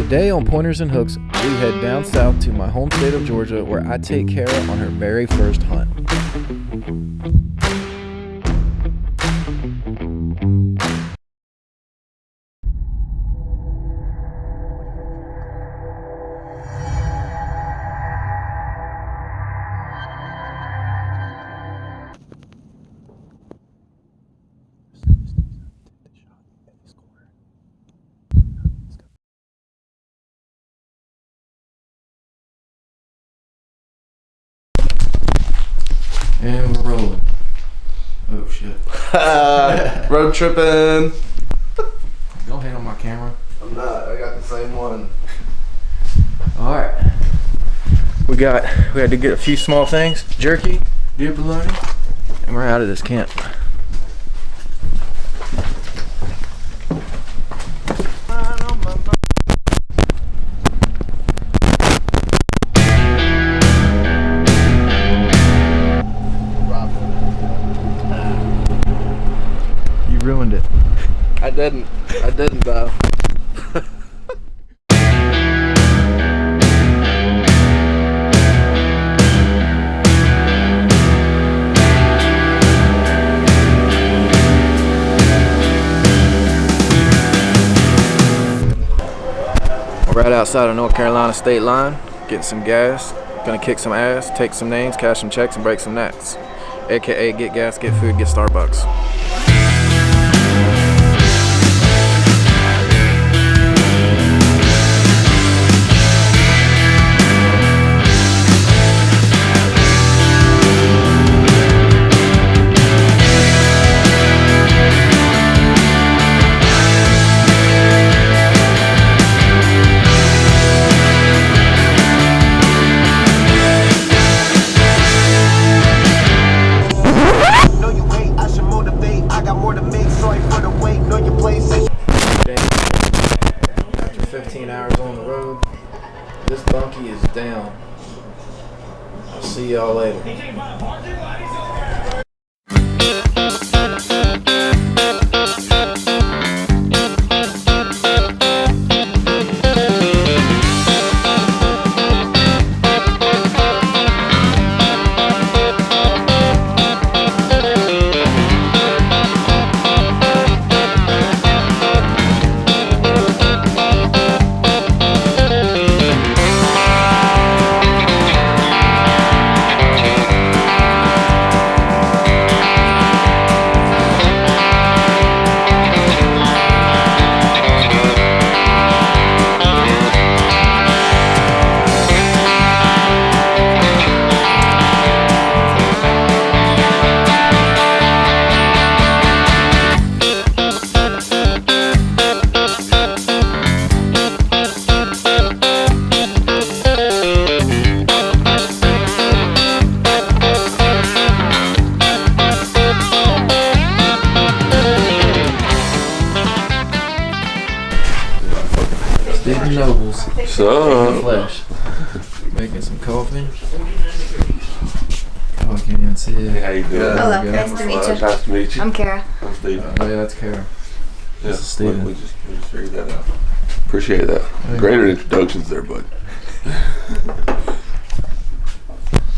Today on Pointers and Hooks, we head down south to my home state of Georgia where I take Kara on her very first hunt. And we're rolling. Oh shit. Road tripping. Don't hate on my camera. I'm not. I got the same one. Alright. We had to get a few small things. Jerky, deer bologna, and we're out of this camp. Ruined it. I didn't though. We're right outside of North Carolina state line, getting some gas, gonna kick some ass, take some names, cash some checks, and break some necks. AKA get gas, get food, get Starbucks. After 15 hours on the road, this bunkie is down. I'll see y'all later. Nobles. So Flesh. Making some coffee. Oh, I can't even see it. hey, how you doing? Hello, nice to meet you. Nice to meet you. I'm Kara. I'm Steve. Oh yeah, that's Kara. Yeah, This is Steven. we just figured that out. Appreciate that. Yeah. Greater introductions there, bud.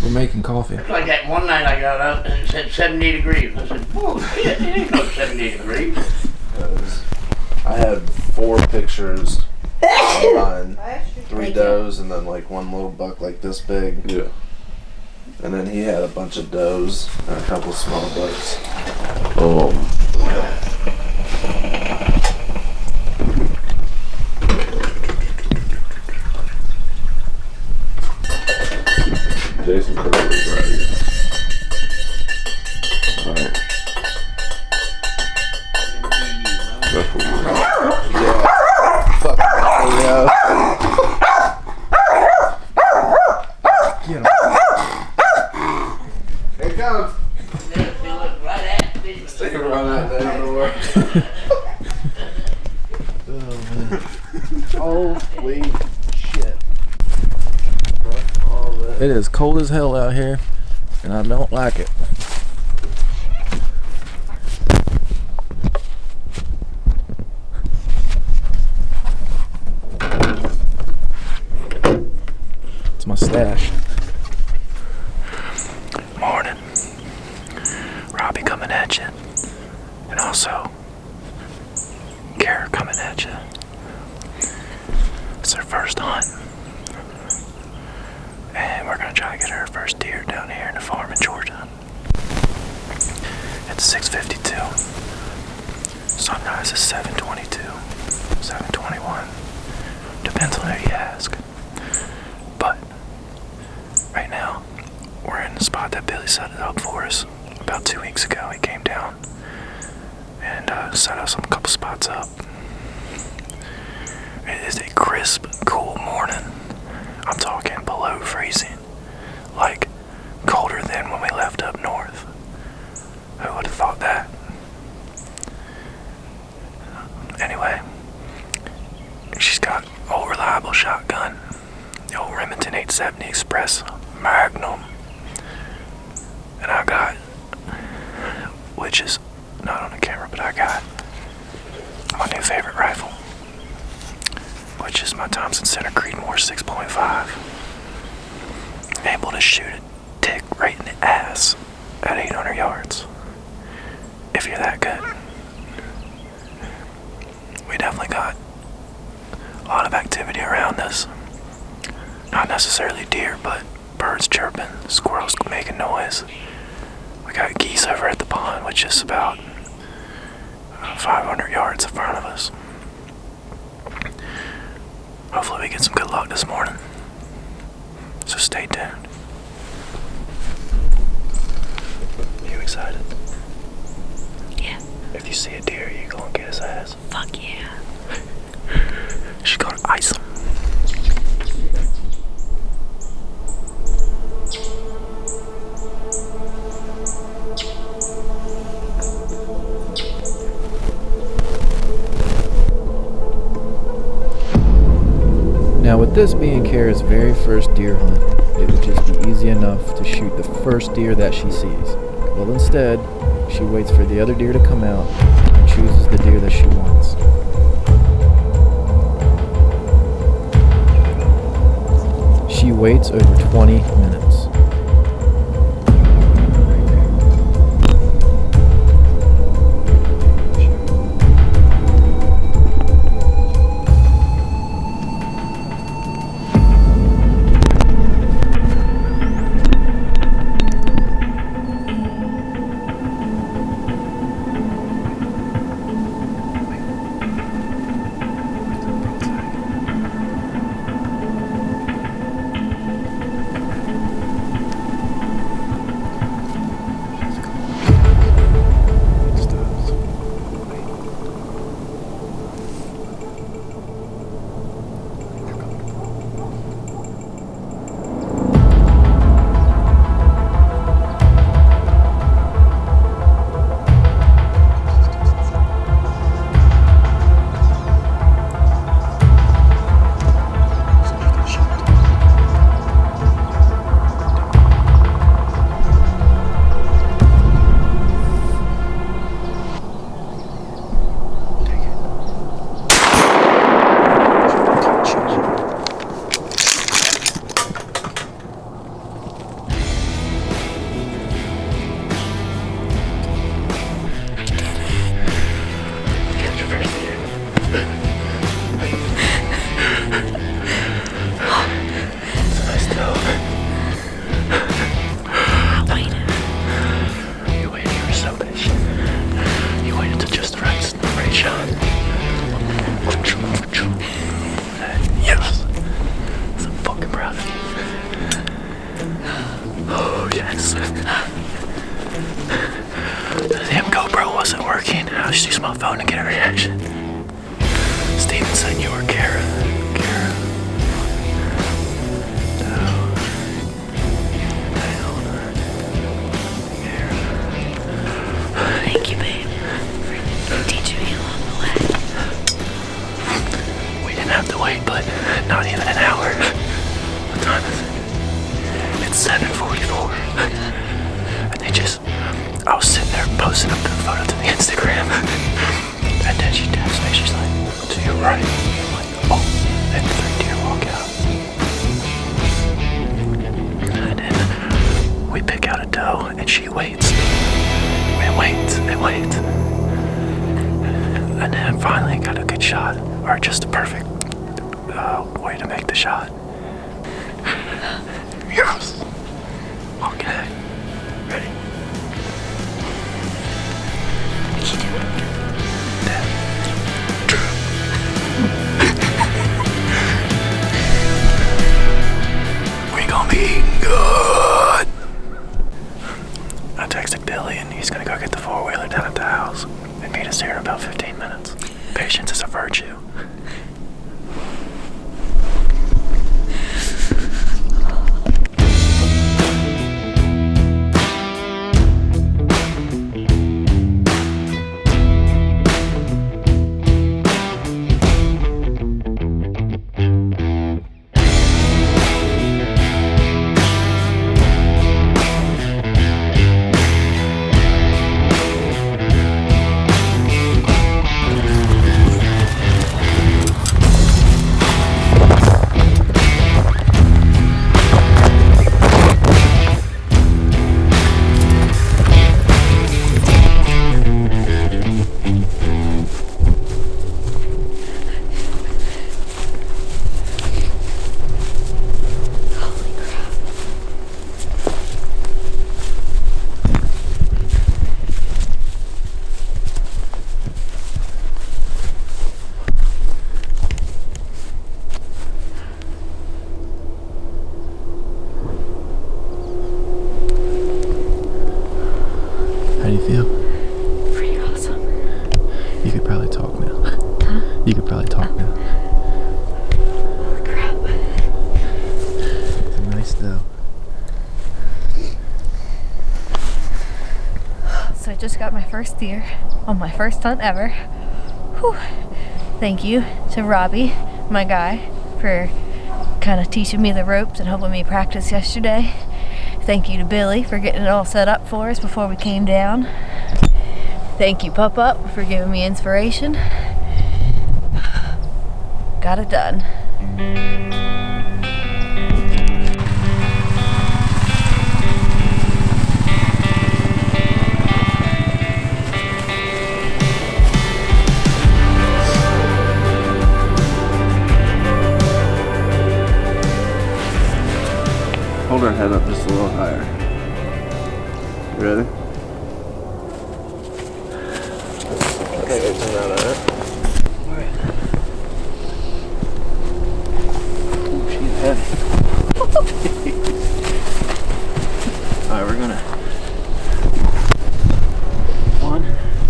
We're making coffee. Like that one night I got up and it said 70 degrees. I said, oh shit, it ain't no 70 degrees. I had 4 pictures on 3 does and then like one little buck like this big. Yeah. And then he had a bunch of does and a couple small bucks. Jason Curley's right here. Alright. That's what we're yeah. Fuck yeah. Get him. Here it comes. They look right at me. Stay run out that door. Holy shit. It is cold as hell out here, and I don't like it. my stash. Morning. Robbie coming at you. And also, Kara coming at you. It's her first hunt. And we're gonna try to get her first deer down here in the farm in Georgia. It's 6:52. Sunrise is 7:22, 7:21. Depends on who you ask. But right now, we're in the spot that Billy set it up for us about 2 weeks ago. He came down and set us a couple spots up. It is a crisp, cool morning. I'm talking below freezing, like colder than when we left up north. Who would have thought that? Anyway, she's got an old reliable shotgun, the old Remington 870 Express Magnum, and I got, which is not on the camera, but I got my new favorite rifle, which is my Thompson Center Creedmoor 6.5. Able to shoot a tick right in the ass at 800 yards. If you're that good. We definitely got a lot of activity around us. Not necessarily deer, but birds chirping, squirrels making noise. We got geese over at the pond, which is about 500 yards in front of us. Hopefully we get some good luck this morning. So stay tuned. You excited? Yeah. If you see a deer, you gonna get his ass. Fuck yeah. She's gonna ice him. Now with this being Kara's very first deer hunt, it would just be easy enough to shoot the first deer that she sees. Well, instead, she waits for the other deer to come out and chooses the deer that she wants. She waits over 20 minutes. I just used my phone to get a reaction. Steven said you were Kara. Kara. No. Hell no. Kara. Thank you, babe, for teaching me along the way. We didn't have to wait, but not even an hour. What time is it? It's 7:44. And I was sitting there posting up the photo to the Instagram. And then she taps me, she's like, to your right. I'm like, oh, and 3 deer walk out. are just the perfect way to make the shot. Yes. Okay. Ready? We gonna be eating good. I texted Billy and he's gonna go get the four-wheeler down at the house and meet us here in about 15 minutes. Patience is a virtue. How do you feel? Pretty awesome. You could probably talk now. Huh? You could probably talk now. Holy crap. It's a nice doe. So I just got my first deer on my first hunt ever. Whew. Thank you to Robbie, my guy, for kind of teaching me the ropes and helping me practice yesterday. Thank you to Billy for getting it all set up for us before we came down. Thank you, Pup, for giving me inspiration. Got it done. Hold her head up just a little higher. You ready? Okay, turn that out. Ooh, she's heavy. Alright, we're gonna... One.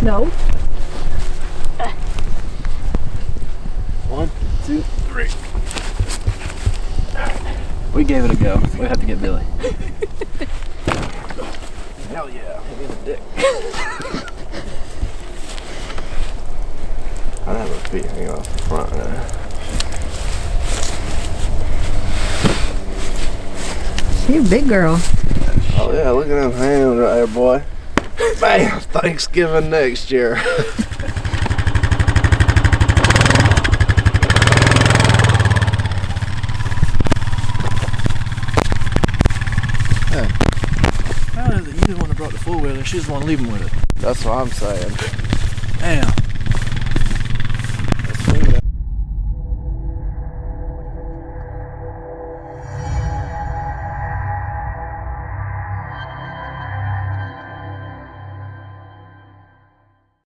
No. 1, 2, 3. We gave it a go. We have to get Billy. Hell yeah. Hit me in the dick. I'd have her feet hanging off the front. You're a big girl. Oh yeah, look at them hands right there, boy. Bam! Thanksgiving next year. How is it you the one that brought the four-wheeler? She's the one leaving with it. That's what I'm saying. Damn.